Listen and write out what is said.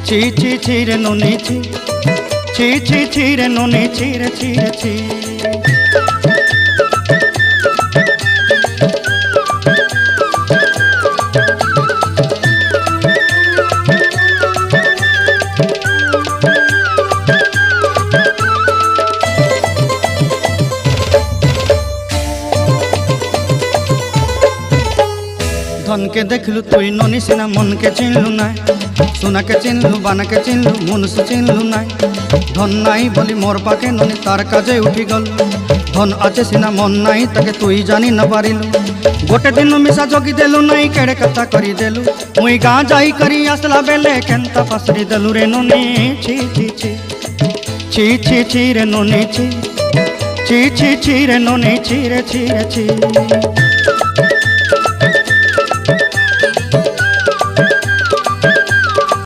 ছি ছি ছি রে ননি ছি, ছি ছি ছি রে ননি ছি রে ছি রে ছি। धन के देखलु तुई ननी सिना मन के चिन्हलु नाई, सोना के चिन्हलु बाना के चिन्हलु मनुष्य चिन्हलु नाई। धन नाई बोली मोर पाके ननी तार काजे उठी गल, धन आचे सिना मन नाई ताके तुई जानी न पारिलु। गोटे दिन मिसा जोगी देलु नाई केड़े कथा करी देलु, मुई गाँ जाई करी आसला बेले केंता पासरी देलु रे ननी छी छी छी, छी छी छी रे ननी छी, छी छी छी रे ननी छी रे छी रे छी।